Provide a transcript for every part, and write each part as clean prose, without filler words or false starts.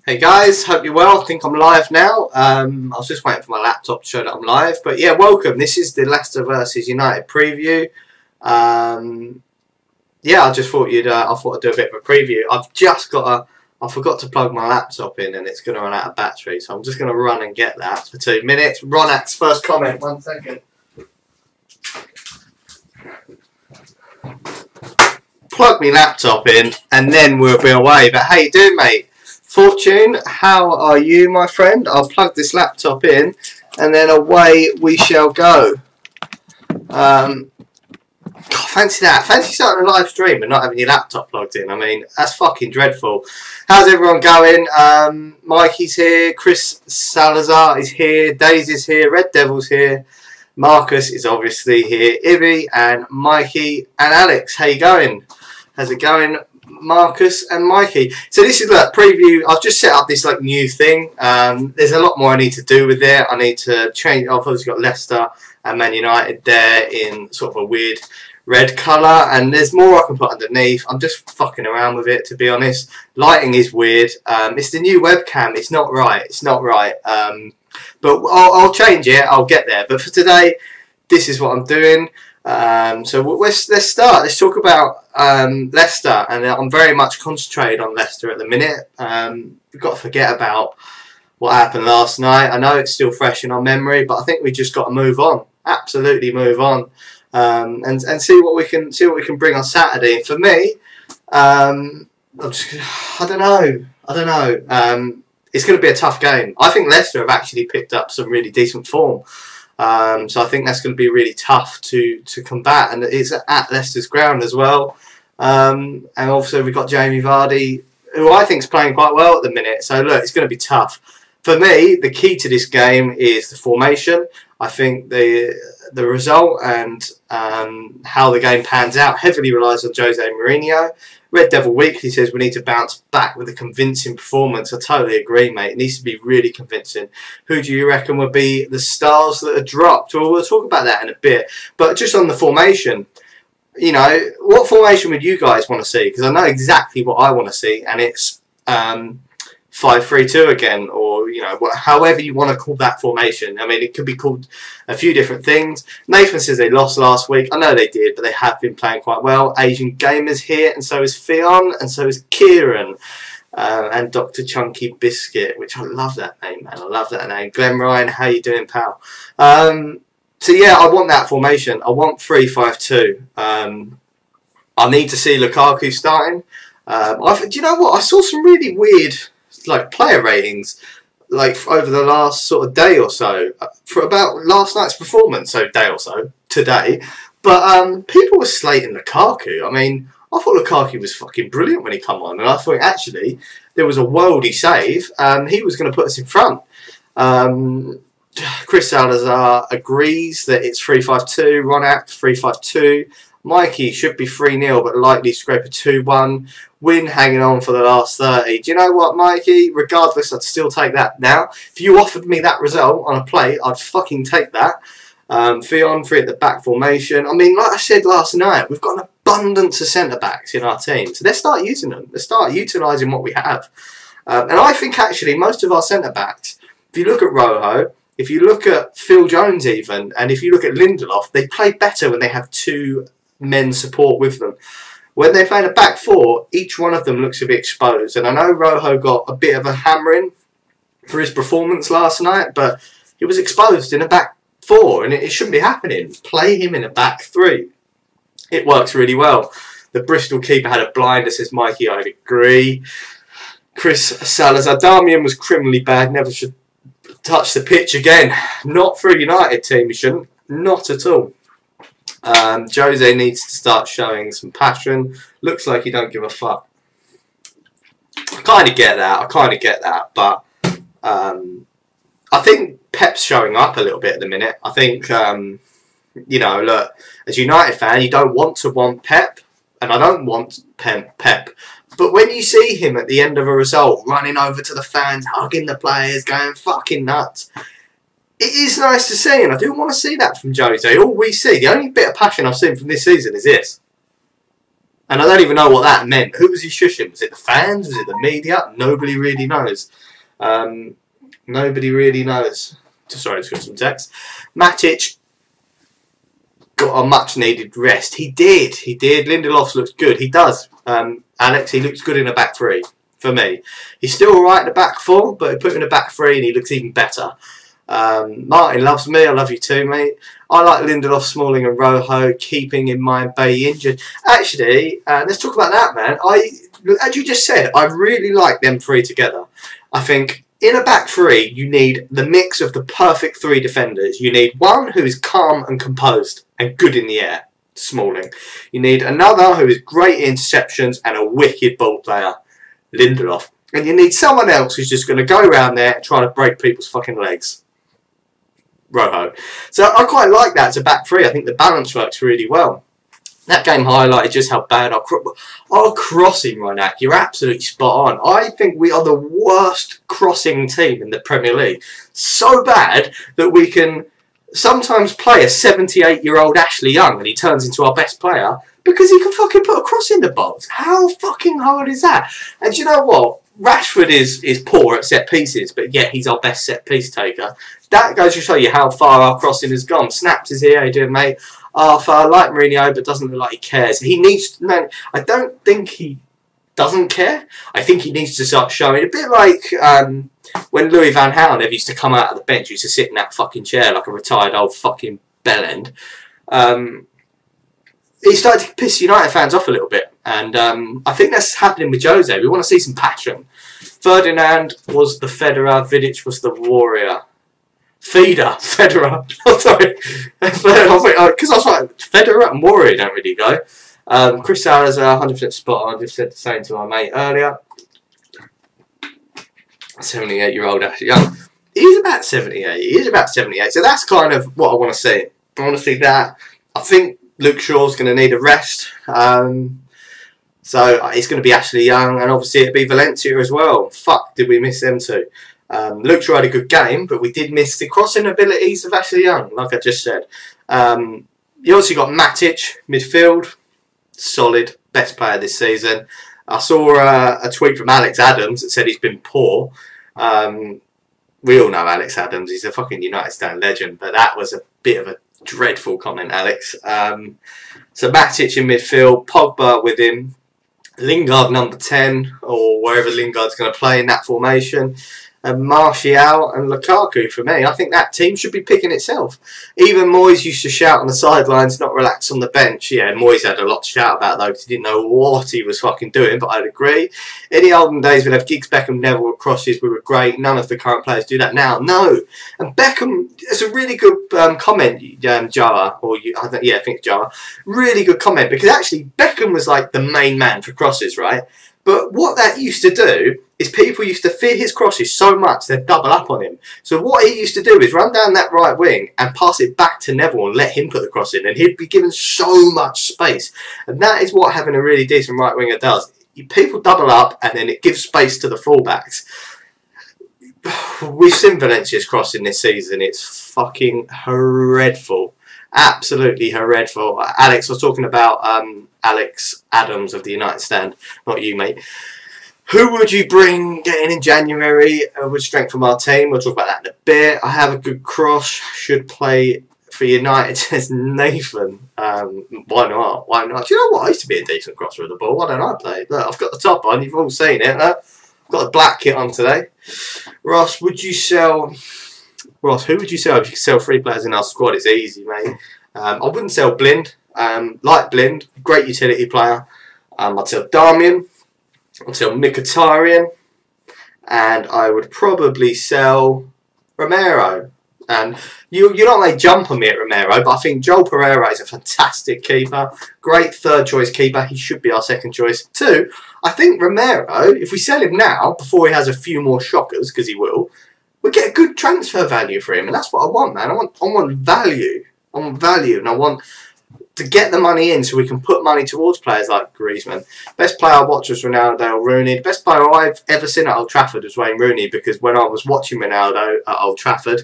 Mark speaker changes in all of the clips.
Speaker 1: Hey guys, hope you're well. I think I'm live now. I was just waiting for my laptop to show that I'm live. But yeah, welcome. This is the Leicester versus United preview. Yeah, I just thought I thought I'd do a bit of a preview. I forgot to plug my laptop in and it's going to run out of battery. So I'm just going to run and get that for 2 minutes. Ronak's first comment, 1 second. Plug my laptop in and then we'll be away. But how you doing, mate? Fortune, how are you, my friend? I'll plug this laptop in and then away we shall go. God, fancy that. Fancy starting a live stream and not having your laptop plugged in. I mean, that's fucking dreadful. How's everyone going? Mikey's here. Chris Salazar is here. Daisy's here. Red Devil's here. Marcus is obviously here. Ivy and Mikey and Alex. How you going? How's it going, Marcus and Mikey? So this is like preview. I've just set up this like new thing. There's a lot more I need to do with it. I need to change. I've obviously got Leicester and Man United there in sort of a weird red colour, and there's more I can put underneath. I'm just fucking around with it, to be honest. Lighting is weird. It's the new webcam. It's not right. It's not right. But I'll change it. I'll get there. But for today, this is what I'm doing. So let's start. Let's talk about Leicester, and I'm very much concentrated on Leicester at the minute. We've got to forget about what happened last night. I know it's still fresh in our memory, but I think we just got to move on. Absolutely move on, and see what we can bring on Saturday. And for me, I don't know. It's going to be a tough game. I think Leicester have actually picked up some really decent form. So I think that's going to be really tough to combat, and it's at Leicester's ground as well. And also we've got Jamie Vardy, who I think is playing quite well at the minute. So look, it's going to be tough. For me, the key to this game is the formation. I think the result and how the game pans out heavily relies on Jose Mourinho. Red Devil Weekly says we need to bounce back with a convincing performance. I totally agree, mate. It needs to be really convincing. Who do you reckon would be the stars that are dropped? Well, we'll talk about that in a bit. But just on the formation, you know, what formation would you guys want to see? Because I know exactly what I want to see, and it's 5-3-2 again, or you know, however you want to call that formation. I mean, it could be called a few different things. Nathan says they lost last week. I know they did, but they have been playing quite well. Asian Gamer's here, and so is Fionn, and so is Kieran, and Dr. Chunky Biscuit, which I love that name, man. I love that name. Glenn Ryan, how you doing, pal? So yeah, I want that formation. I want 3-5-2. I need to see Lukaku starting. Do you know what? I saw some really weird like player ratings like over the last sort of day or so for about last night's performance, so day or so today, but people were slating Lukaku. I mean, I thought Lukaku was fucking brilliant when he come on, and I thought actually there was a worldy save. He was going to put us in front. Chris Salazar agrees that it's 3-5-2. Ronak 3-5-2. Mikey should be 3-0, but likely scrape a 2-1. Win hanging on for the last 30. Do you know what, Mikey? Regardless, I'd still take that now. If you offered me that result on a plate, I'd fucking take that. Fionn 3 at the back formation. I mean, like I said last night, we've got an abundance of centre-backs in our team. So let's start using them. Let's start utilising what we have. And I think, actually, most of our centre-backs, if you look at Rojo, if you look at Phil Jones even, and if you look at Lindelof, they play better when they have two men support with them. When they play in a back four, each one of them looks a bit exposed. And I know Rojo got a bit of a hammering for his performance last night, but he was exposed in a back four, and it shouldn't be happening. Play him in a back three. It works really well. The Bristol keeper had a blinder, says Mikey. I'd agree. Chris Salazar. Darmian was criminally bad. Never should touch the pitch again. Not for a United team, he shouldn't. Not at all. Jose needs to start showing some passion. Looks like he don't give a fuck. I kind of get that. But I think Pep's showing up a little bit at the minute. I think, you know, look, as a United fan, you don't want Pep, and I don't want Pep. But when you see him at the end of a result, running over to the fans, hugging the players, going fucking nuts, it is nice to see, and I do want to see that from Jose. All we see, the only bit of passion I've seen from this season is this. And I don't even know what that meant. Who was he shushing? Was it the fans? Was it the media? Nobody really knows. Nobody really knows. Sorry, just got some text. Matic got a much needed rest. He did. Lindelof looks good. He does. Alex, he looks good in a back three for me. He's still alright in the back four, but put him in a back three and he looks even better. Martin loves me. I love you too, mate. I like Lindelof, Smalling and Rojo, keeping in mind Bailly injured. Actually, let's talk about that, man. As you just said, I really like them three together. I think in a back three, you need the mix of the perfect three defenders. You need one who is calm and composed and good in the air, Smalling. You need another who is great at interceptions and a wicked ball player, Lindelof. And you need someone else who's just going to go around there and try to break people's fucking legs, Rojo. So I quite like that as a back three. I think the balance works really well. That game highlighted just how bad our crossing, Ronak. You're absolutely spot on. I think we are the worst crossing team in the Premier League. So bad that we can sometimes play a 78-year-old Ashley Young and he turns into our best player because he can fucking put a cross in the box. How fucking hard is that? And do you know what? Rashford is poor at set pieces, but yet he's our best set piece taker. That goes to show you how far our crossing has gone. Snaps is here, how you doing, mate? Arthur, I like Mourinho, but doesn't look like he cares. He needs to, no, I don't think he doesn't care. I think he needs to start showing, a bit like when Louis van Gaal never used to come out of the bench, he used to sit in that fucking chair like a retired old fucking bellend. He started to piss United fans off a little bit, and I think that's happening with Jose. We want to see some passion. Ferdinand was the Federer, Vidic was the warrior. Federer. Oh, sorry. Because I was like, Federer and warrior don't really go. Chris Salazar, 100% spot on. I just said the same to my mate earlier. 78-year-old Ashley Young. He's about 78. So that's kind of what I want to see. I want to see that. I think Luke Shaw's going to need a rest. So it's going to be Ashley Young, and obviously it'll be Valencia as well. Fuck, did we miss them too? Luke Shaw had a good game, but we did miss the crossing abilities of Ashley Young, like I just said. You also got Matic, midfield, solid, best player this season. I saw a tweet from Alex Adams that said he's been poor. We all know Alex Adams, he's a fucking United stand legend, but that was a bit of a dreadful comment, Alex. So Matic in midfield, Pogba with him, Lingard number 10, or wherever Lingard's going to play in that formation. And Martial and Lukaku for me. I think that team should be picking itself. Even Moyes used to shout on the sidelines, not relax on the bench. Yeah, Moyes had a lot to shout about though because he didn't know what he was fucking doing, but I'd agree. In the olden days, we'd have Giggs, Beckham, Neville, crosses. We were great. None of the current players do that now. No. And Beckham, it's a really good comment, Jara, or I think it's Jara. Really good comment because actually Beckham was like the main man for crosses, right? But what that used to do is people used to fear his crosses so much they'd double up on him. So what he used to do is run down that right wing and pass it back to Neville and let him put the cross in, and he'd be given so much space. And that is what having a really decent right winger does. People double up and then it gives space to the fullbacks. We've seen Valencia's crossing this season. It's fucking dreadful. Absolutely dreadful. Alex was talking about Alex Adams of the United stand, not you, mate. Who would you bring getting in January? Would strengthen our team? We'll talk about that in a bit. I have a good cross. Should play for United, says Nathan. Why not? Why not? Do you know what? I used to be a decent crosser of the ball. Why don't I play? Look, I've got the top on. You've all seen it. Look. I've got the black kit on today. Ross, who would you sell if you could sell 3 players in our squad? It's easy, mate. I wouldn't sell Blind. Like Blind, great utility player. I'd sell Darmian. I'd sell Mkhitaryan. And I would probably sell Romero. And you're not going to jump on me at Romero, but I think Joel Pereira is a fantastic keeper. Great third choice keeper. He should be our second choice. 2, I think Romero, if we sell him now, before he has a few more shockers, because he will, we get a good transfer value for him. And that's what I want, man. I want value. I want value. And I want to get the money in so we can put money towards players like Griezmann. Best player I watched was Ronaldo or Rooney. The best player I've ever seen at Old Trafford was Wayne Rooney, because when I was watching Ronaldo at Old Trafford,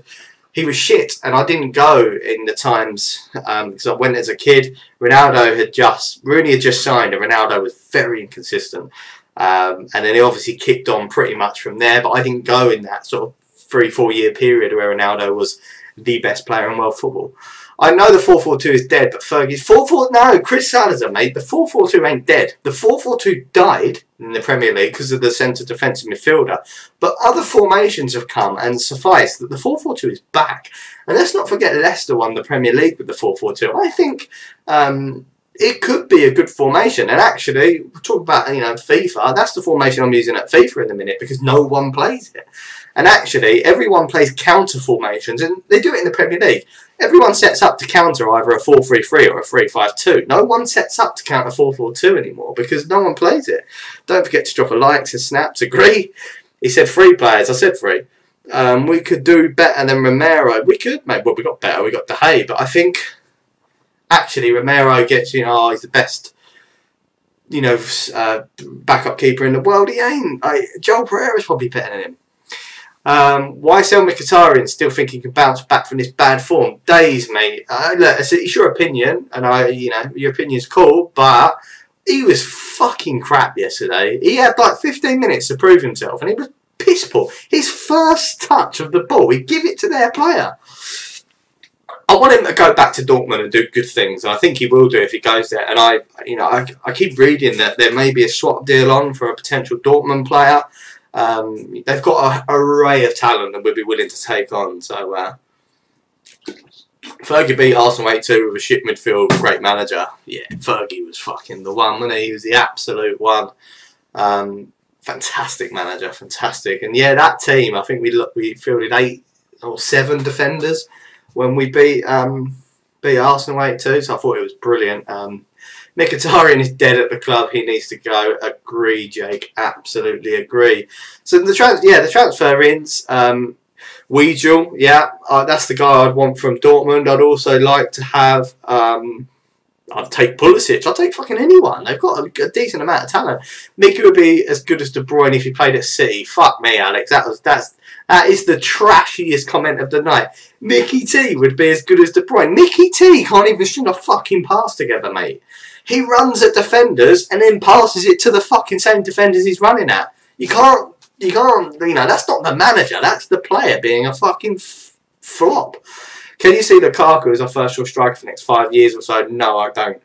Speaker 1: he was shit, and I didn't go in the times because I went as a kid. Rooney had just signed, and Ronaldo was very inconsistent. And then he obviously kicked on pretty much from there, but I didn't go in that sort of 3-4 year period where Ronaldo was the best player in world football. I know the 4-4-2 is dead, but Fergie's 4-4... No, Chris Salazar, mate. The 4-4-2 ain't dead. The 4-4-2 died in the Premier League because of the centre defensive midfielder. But other formations have come and sufficed that the 4-4-2 is back. And let's not forget Leicester won the Premier League with the 4-4-2. I think it could be a good formation. And actually, we'll talk about FIFA. That's the formation I'm using at FIFA in the minute because no one plays it. And actually, everyone plays counter formations, and they do it in the Premier League. Everyone sets up to counter either a 4-3-3 or a 3-5-2. No one sets up to counter 4-4-2 anymore because no one plays it. Don't forget to drop a like, to snaps, agree. He said 3 players. I said 3. We could do better than Romero. We could, mate. Well, we got better. We got De Gea. But I think, actually, Romero gets, he's the best, backup keeper in the world. He ain't. Joel Pereira's probably better than him. Why sell Mkhitaryan? Still think he can bounce back from this bad form? Days, mate. Look, it's your opinion, and your opinion's cool, but he was fucking crap yesterday. He had like 15 minutes to prove himself, and he was piss poor. His first touch of the ball, he'd give it to their player. I want him to go back to Dortmund and do good things, and I think he will do if he goes there. And I keep reading that there may be a swap deal on for a potential Dortmund player. They've got an array of talent that we'd be willing to take on. So Fergie beat Arsenal 8-2 with a shit midfield, great manager. Yeah, Fergie was fucking the one, wasn't he? He was the absolute one. Fantastic manager, fantastic. And yeah, that team, I think we fielded 8 or 7 defenders when we beat Arsenal 8-2. So I thought it was brilliant. Mkhitaryan is dead at the club. He needs to go. Agree, Jake. Absolutely agree. So the transfer ins. Weigl, that's the guy I'd want from Dortmund. I'd also like to have. I'd take Pulisic. I'd take fucking anyone. They've got a decent amount of talent. Mickey would be as good as De Bruyne if he played at City. Fuck me, Alex. That is the trashiest comment of the night. Mickey T would be as good as De Bruyne. Mickey T can't even string a fucking pass together, mate. He runs at defenders and then passes it to the fucking same defenders he's running at. You can't, that's not the manager, that's the player being a fucking flop. Can you see Lukaku as our first choice striker for the next 5 years or so? No, I don't.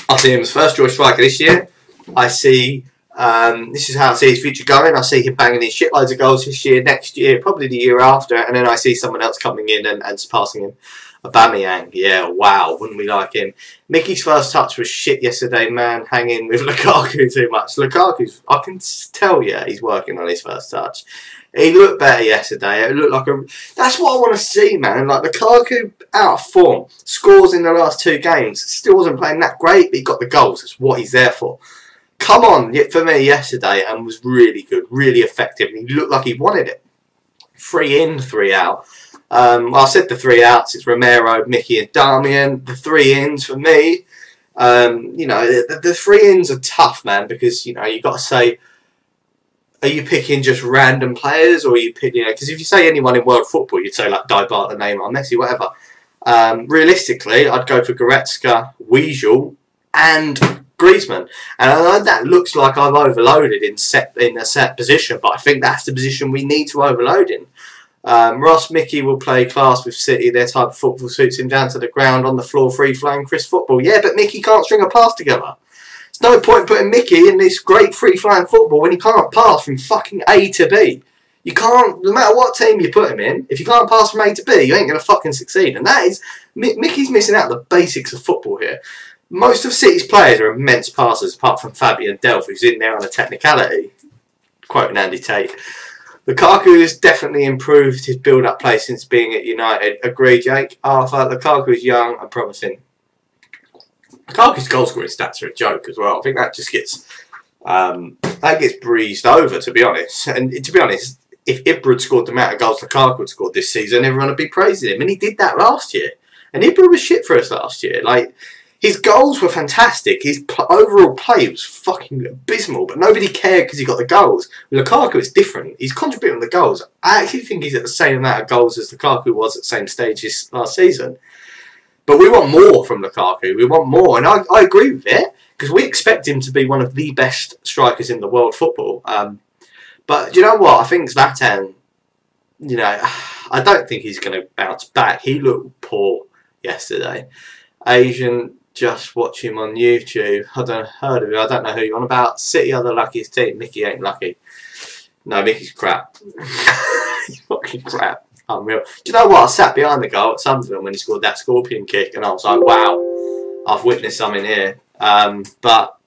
Speaker 1: I see him as first choice striker this year. I see, this is how I see his future going. I see him banging in shitloads of goals this year, next year, probably the year after, and then I see someone else coming in and surpassing him. Aubameyang, yeah, wow, wouldn't we like him? Mickey's first touch was shit yesterday, man, hanging with Lukaku too much. Lukaku's, I can tell you, he's working on his first touch. He looked better yesterday. It looked like that's what I want to see, man. Like, Lukaku, out of form, scores in the last 2 games, still wasn't playing that great, but he got the goals. That's what he's there for. Come on, for me yesterday, and was really good, really effective. He looked like he wanted it. 3 in, 3 out. I said the 3 outs. It's Romero, Mickey, and Darmian. The 3 ins for me. The 3 ins are tough, man, because you got to say, are you picking just random players, or are you picking? Because if you say anyone in world football, you'd say like Dybala, Neymar, Messi, whatever. Realistically, I'd go for Goretzka, Weigl, and Griezmann. And I know that looks like I've overloaded in a set position, but I think that's the position we need to overload in. Ross Mickey will play class with City. Their type of football suits him down to the ground, on the floor, free-flowing Chris football. Yeah, but Mickey can't string a pass together. There's no point putting Mickey in this great free-flowing football when he can't pass from fucking A to B. You can't, no matter what team you put him in, if you can't pass from A to B, you ain't going to fucking succeed. And that is, Mickey's missing out the basics of football here. Most of City's players are immense passers, apart from Fabian Delph, who's in there on a technicality. Quoting Andy Tate. Lukaku has definitely improved his build-up play since being at United. Agree, Jake? Arthur, Lukaku is young and promising. Lukaku's goal-scoring stats are a joke as well. I think that just gets breezed over, to be honest. And to be honest, if Ibra had scored the amount of goals Lukaku had scored this season, everyone would be praising him. And he did that last year. And Ibra was shit for us last year. Like, His goals were fantastic. His overall play was fucking abysmal, but nobody cared because he got the goals. With Lukaku, it's different. He's contributing the goals. I actually think he's at the same amount of goals as Lukaku was at the same stage this last season. But we want more from Lukaku. We want more, and I agree with it because we expect him to be one of the best strikers in the world football. But you know what? I think Zlatan, I don't think he's going to bounce back. He looked poor yesterday. Asian, just watch him on YouTube. I don't heard of him. I don't know who you're on about. City are the luckiest team. Mickey ain't lucky. No, Mickey's crap. He's fucking crap. Unreal. Do you know what? I sat behind the goal at Sunderland when he scored that scorpion kick, and I was like, wow, I've witnessed something here. But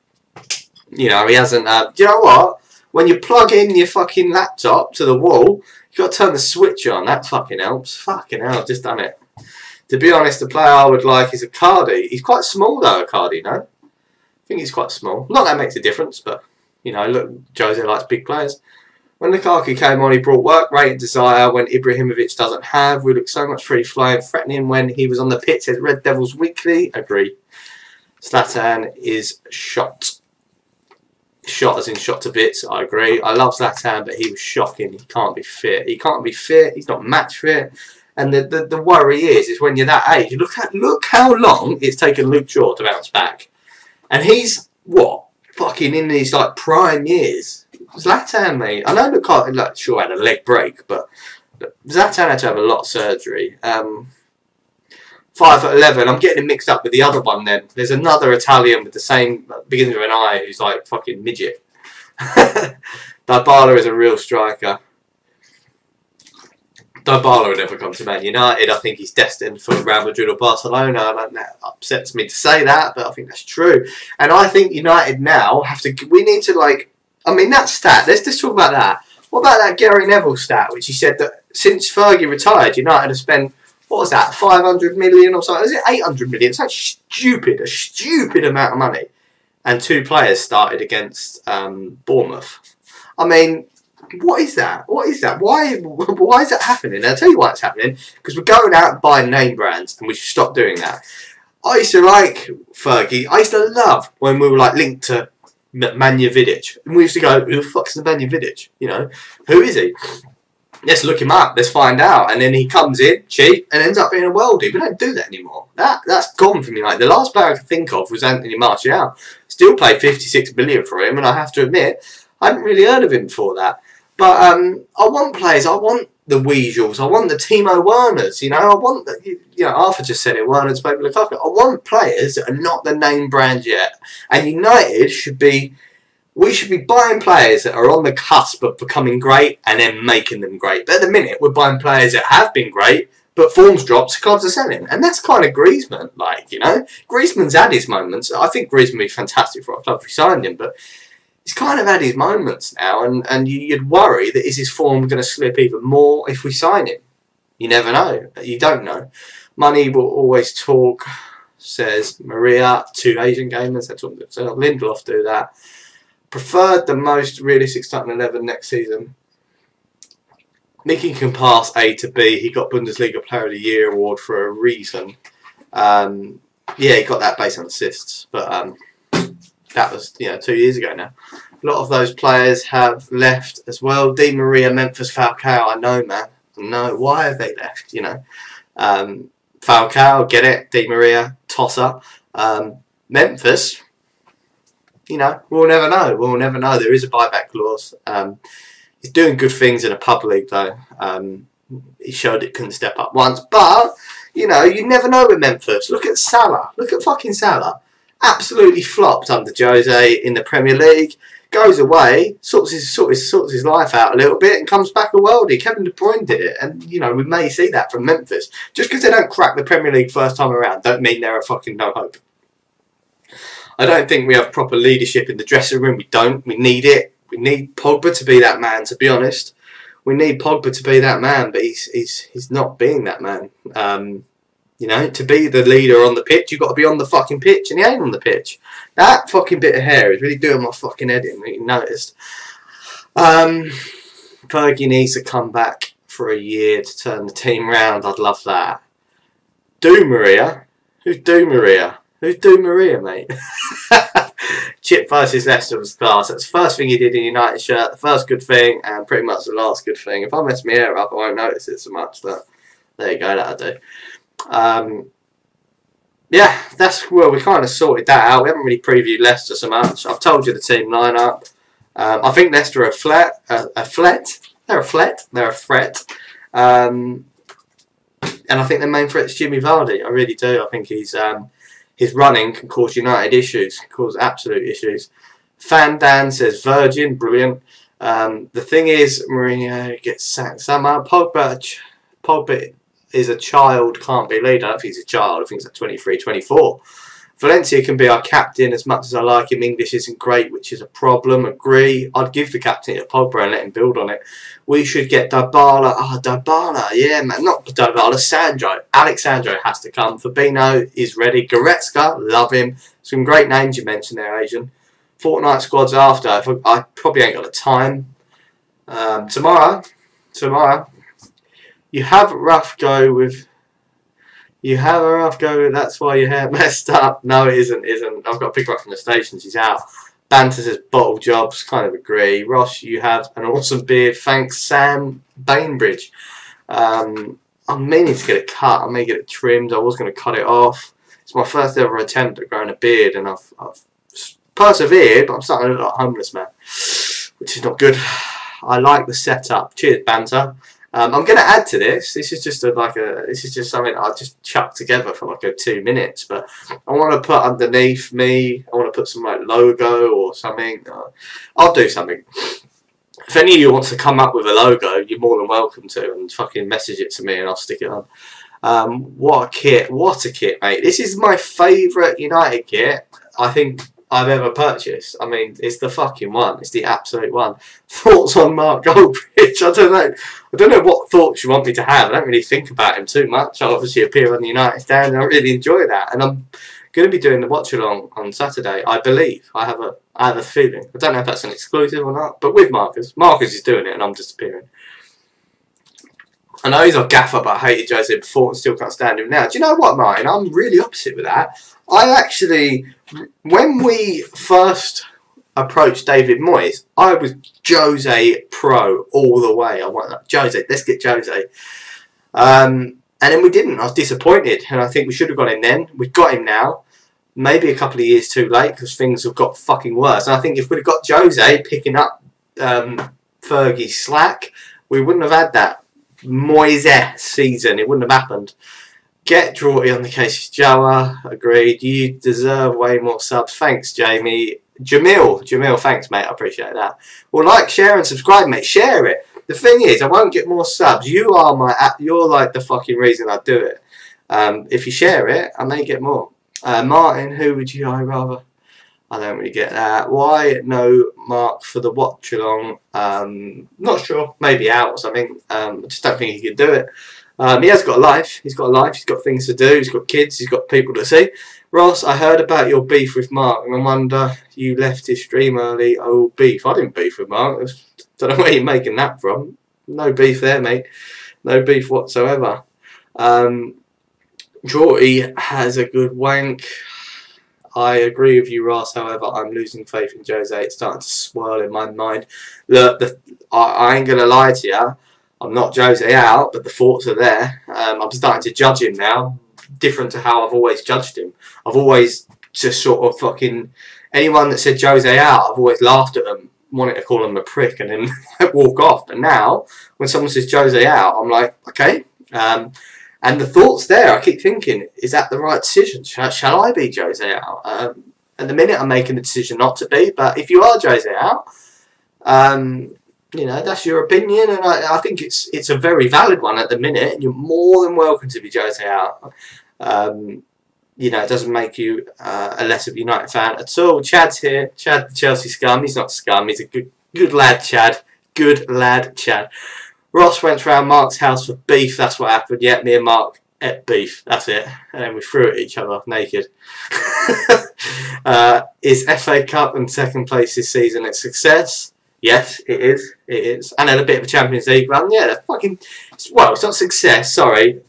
Speaker 1: he hasn't. Do you know what? When you plug in your fucking laptop to the wall, you got to turn the switch on. That fucking helps. Fucking hell, I've just done it. To be honest, the player I would like is Icardi. He's quite small though, Icardi, no? I think he's quite small. Not that makes a difference, but, look, Jose likes big players. When Lukaku came on, he brought work rate and desire when Ibrahimovic doesn't have. We look so much free-flowing, threatening when he was on the pitch as Red Devils Weekly. Agree. Zlatan is shot. Shot as in shot to bits, I agree. I love Zlatan, but he was shocking. He can't be fit. He can't be fit. He's not match fit. And the worry is when you're that age, look how long it's taken Luke Shaw to bounce back. And he's, fucking in these, prime years. Zlatan, mate. I know Lukaku, Shaw had a leg break, but Zlatan had to have a lot of surgery. 5'11", I'm getting him mixed up with the other one then. There's another Italian with the same, beginning with an I, who's like fucking midget. Dybala is a real striker. Dybala would never come to Man United. I think he's destined for Real Madrid or Barcelona. That upsets me to say that, but I think that's true. And I think United now we need to that stat, let's just talk about that. What about that Gary Neville stat, which he said that since Fergie retired, United have spent, 500 million or something? Is it 800 million? It's a stupid amount of money. And 2 players started against Bournemouth. I mean, what is that? Why is that happening? I'll tell you why it's happening. Because we're going out and buying name brands, and we should stop doing that. I used to like Fergie. I used to love when we were linked to Manja Vidic. And we used to go, who the fuck's the Manja Vidic? Who is he? Let's look him up. Let's find out. And then he comes in cheap and ends up being a worldie. We don't do that anymore. That's gone from me. The last player I could think of was Anthony Martial. Still paid 56 million for him, and I have to admit, I hadn't really heard of him before that. But I want players. I want the Weasels. I want the Timo Werners. I want Arthur just said it. Werner spoke with Lukaku. I want players that are not the name brand yet. And United we should be buying players that are on the cusp of becoming great and then making them great. But at the minute, we're buying players that have been great, but form's dropped, so clubs are selling. And that's kind of Griezmann, Griezmann's had his moments. I think Griezmann would be fantastic for our club if we signed him, but he's kind of had his moments now, and you'd worry that is his form going to slip even more if we sign him. You never know. You don't know. Money will always talk, says Maria. 2 Asian gamers, that's what Lindelof do that. Preferred the most realistic starting 11 next season. Mickey can pass A to B. He got Bundesliga Player of the Year award for a reason. He got that based on assists, but that was 2 years ago now. A lot of those players have left as well. Di Maria, Memphis, Falcao. I know, man. No, why have they left? Falcao, get it. Di Maria, tosser. Memphis. We'll never know. We'll never know. There is a buyback clause. He's doing good things in a pub league, though. He showed it couldn't step up once. But, you never know with Memphis. Look at Salah. Look at fucking Salah. Absolutely flopped under Jose in the Premier League. Goes away, sorts his life out a little bit, and comes back a worldie. Kevin De Bruyne did it. And, we may see that from Memphis. Just because they don't crack the Premier League first time around, don't mean they're a fucking no hope. I don't think we have proper leadership in the dressing room. We don't. We need it. We need Pogba to be that man, to be honest. We need Pogba to be that man, but he's not being that man. To be the leader on the pitch, you've got to be on the fucking pitch, and he ain't on the pitch. That fucking bit of hair is really doing my fucking head in, you noticed. Fergie needs to come back for a year to turn the team round. I'd love that. Do Maria? Who's Do Maria? Who's Di Maria, mate? Chip versus Leicester was class. That's the first thing he did in United shirt, the first good thing, and pretty much the last good thing. If I mess my hair up, I won't notice it so much, but there you go, that'll do. Yeah, that's where we kind of sorted that out. We haven't really previewed Leicester so much. I've told you the team lineup. I think Leicester are a threat. They're a threat. And I think their main threat is Jimmy Vardy. I really do. I think his running can cause United issues, can cause absolute issues. Fan Dan says Virgin, brilliant. The thing is, Mourinho gets sacked somehow. Pogba is a child, can't be leader. I don't think he's a child. I think he's like 23, 24. Valencia can be our captain as much as I like him. English isn't great, which is a problem. Agree. I'd give the captain to Pogba and let him build on it. We should get Dybala. Dybala. Yeah, man. Not Dybala. Sandro. Alexandro has to come. Fabinho is ready. Goretzka. Love him. Some great names you mentioned there, Asian. Fortnite squads after. I probably ain't got the time. Tomorrow. You have a rough go with... that's why your hair messed up. No, it isn't. I've got to pick her up from the station. She's out. Banter says bottle jobs. Kind of agree. Ross, you have an awesome beard. Thanks, Sam Bainbridge. I'm meaning to get it cut. I may get it trimmed. I was going to cut it off. It's my first ever attempt at growing a beard, and I've persevered, but I'm starting to look like a homeless man, which is not good. I like the setup. Cheers, Banter. I'm going to add to this. This is just something I just chucked together for like 2 minutes. But I want to put underneath me. I want to put some like logo or something. I'll do something. If any of you wants to come up with a logo, you're more than welcome to, and fucking message it to me, and I'll stick it on. What a kit, mate! This is my favourite United kit I think I've ever purchased. I mean, it's the fucking one. It's the absolute one. Thoughts on Mark Goldbridge? I don't know what thoughts you want me to have. I don't really think about him too much. I obviously appear on the United stand, and I really enjoy that. And I'm going to be doing the watch along on Saturday. I believe. I have a feeling. I don't know if that's an exclusive or not, but with Marcus. Marcus is doing it, and I'm just appearing. I know he's a gaffer, but I hated Jose before and still can't stand him now. Do you know what, Martin? I'm really opposite with that. I actually, when we first approached David Moyes, I was Jose pro all the way. I went like, Jose, let's get Jose. And then we didn't. I was disappointed, and I think we should have got him then. We've got him now. Maybe a couple of years too late because things have got fucking worse. And I think if we'd have got Jose picking up Fergie's slack, we wouldn't have had that Moyes season. It wouldn't have happened. Get Draughty on the case. Joa, agreed. You deserve way more subs. Thanks, Jamie. Jamil, thanks, mate. I appreciate that. Well, like, share, and subscribe, mate. Share it. The thing is, I won't get more subs. You're like the fucking reason I do it. If you share it, I may get more. Martin, who would you rather? I don't really get that. Why no Mark for the watch along? Not sure. Maybe out or something. I just don't think he could do it. He has got a life. He's got a life. He's got things to do. He's got kids. He's got people to see. Ross, I heard about your beef with Mark, and I wonder you left his stream early. Oh, beef. I didn't beef with Mark. Don't know where you're making that from. No beef there, mate. No beef whatsoever. Draughty has a good wank. I agree with you, Ross. However, I'm losing faith in Jose. It's starting to swirl in my mind. Look, I ain't going to lie to you. I'm not Jose out, but the thoughts are there. I'm starting to judge him now, different to how I've always judged him. I've always just sort of fucking... Anyone that said Jose out, I've always laughed at them, wanted to call him a prick and then walk off. But now, when someone says Jose out, I'm like, okay. And the thought's there. I keep thinking, is that the right decision? Shall I be Jose out? At the minute, I'm making the decision not to be. But if you are Jose out, you know, that's your opinion, and I think it's a very valid one at the minute. And you're more than welcome to be Jose out. You know, it doesn't make you a less of a United fan at all. Chad's here. Chad, the Chelsea scum. He's not scum. He's a good lad, Chad. Good lad, Chad. Ross went round Mark's house for beef. That's what happened. Yeah, me and Mark ate beef. That's it. And then we threw it at each other naked. Is FA Cup and second place this season a success? Yes, it is. It is. And then a bit of a Champions League run. Yeah, they're fucking... Well, it's not success. Sorry.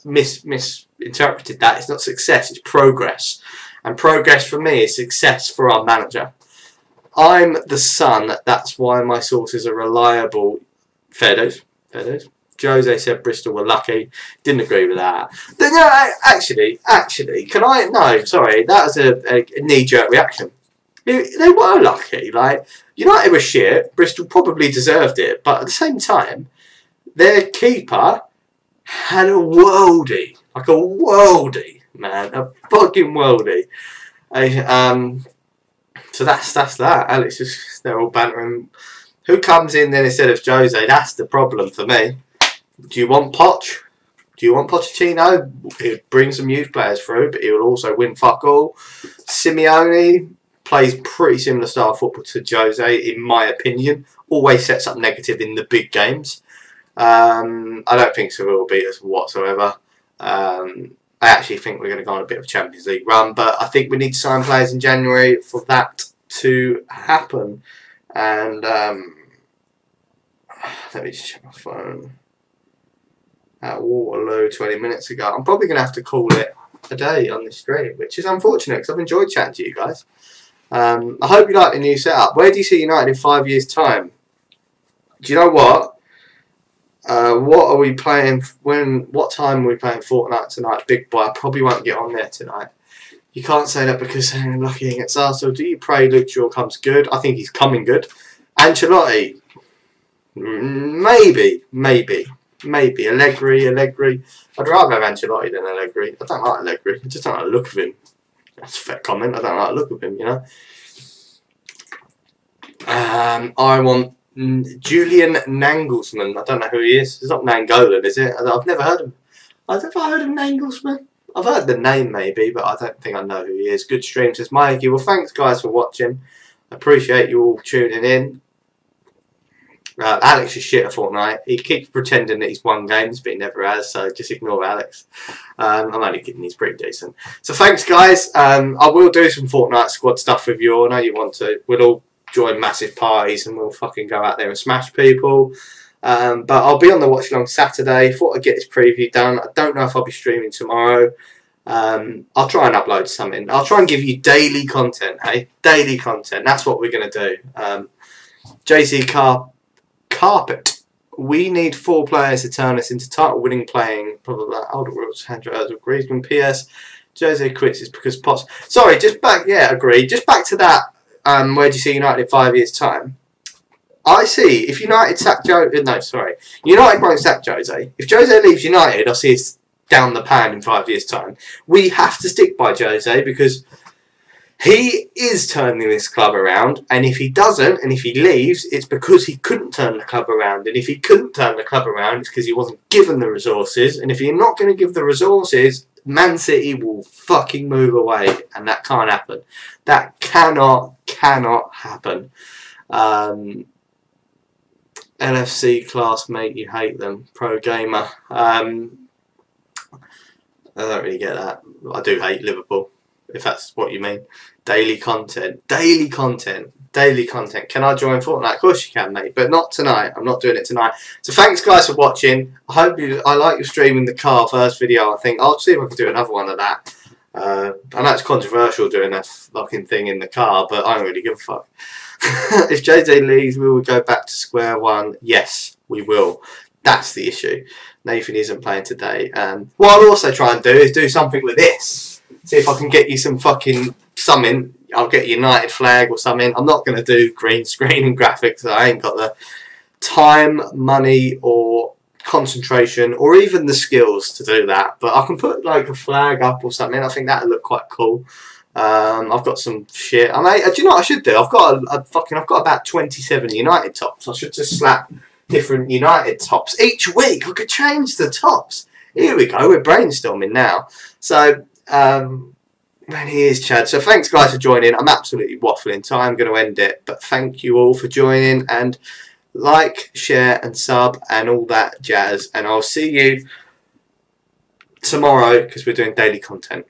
Speaker 1: Misinterpreted that. It's not success. It's progress. And progress for me is success for our manager. I'm the son, that's why my sources are reliable. Fair dues. Jose said Bristol were lucky. Didn't agree with that. No, actually, can I? No, sorry, that was a knee-jerk reaction. They were lucky. Like, United were shit. Bristol probably deserved it, but at the same time, their keeper had a worldie, like a worldie, man, a fucking worldie. So that's that. Alex they're all bantering. Who comes in then instead of Jose? That's the problem for me. Do you want Poch? Do you want Pochettino? He'll bring some youth players through, but he will also win fuck all. Simeone plays pretty similar style of football to Jose, in my opinion. Always sets up negative in the big games. I don't think Seville will beat us whatsoever. I actually think we're going to go on a bit of a Champions League run, but I think we need to sign players in January for that to happen. And let me just check my phone. At Waterloo 20 minutes ago. I'm probably going to have to call it a day on this stream, which is unfortunate because I've enjoyed chatting to you guys. I hope you like the new setup. Where do you see United in 5 years' time? Do you know what? What are we playing? What time are we playing Fortnite tonight? Big boy, I probably won't get on there tonight. You can't say that because I'm lucky against Arsenal. Do you pray Luke Shaw comes good? I think he's coming good. Ancelotti? Maybe. Allegri. I'd rather have Ancelotti than Allegri. I don't like Allegri. I just don't like the look of him. That's a fair comment. I don't like the look of him, I want Julian Nagelsmann. I don't know who he is. It's not Nangolan, is it? I've never heard of him. I've never heard of Nagelsmann. I've heard the name maybe, but I don't think I know who he is. Good stream, says Mikey. Well, thanks guys for watching. I appreciate you all tuning in. Alex is shit at Fortnite. He keeps pretending that he's won games, but he never has, so just ignore Alex. I'm only kidding, he's pretty decent. So thanks guys. I will do some Fortnite squad stuff with you all. I know you want to. We'll all join massive parties and we'll fucking go out there and smash people. But I'll be on the watch along Saturday. Thought I'd get this preview done. I don't know if I'll be streaming tomorrow. I'll try and upload something. I'll try and give you daily content, hey? Daily content. That's what we're going to do. JC Carpet. We need 4 players to turn us into title-winning playing. Probably older rules. Andrew agrees. PS. Jose quits is because Potts. Sorry, just back. Yeah, agreed. Just back to that. Where do you see United in 5 years' time? I see. If United sack United won't sack Jose. If Jose leaves United, I see it's down the pan in 5 years' time. We have to stick by Jose because he is turning this club around, and if he doesn't, and if he leaves, it's because he couldn't turn the club around. And if he couldn't turn the club around, it's because he wasn't given the resources. And if you're not going to give the resources, Man City will fucking move away, and that can't happen. That cannot happen. LFC classmate, you hate them. Pro gamer. I don't really get that. I do hate Liverpool, if that's what you mean. Daily content. Can I join Fortnite? Of course you can, mate, but not tonight. I'm not doing it tonight. So thanks guys for watching. I like your stream in the car first video. I think I'll see if I can do another one of that. I know it's controversial doing that fucking thing in the car, but I don't really give a fuck. If JJ leaves, we will go back to square one. Yes, we will. That's the issue. Nathan isn't playing today. What I'll also try and do is do something with this. See if I can get you some fucking something. I'll get a United flag or something. I'm not going to do green screen and graphics. I ain't got the time, money, or concentration, or even the skills to do that. But I can put like a flag up or something. I think that'd look quite cool. I've got some shit. Do you know what I should do? I've got about 27 United tops. I should just slap different United tops each week. I could change the tops. Here we go. We're brainstorming now. So, man, here's Chad. So thanks guys for joining. I'm absolutely waffling, so I'm going to end it. But thank you all for joining, and like, share, and sub, and all that jazz. And I'll see you tomorrow because we're doing daily content.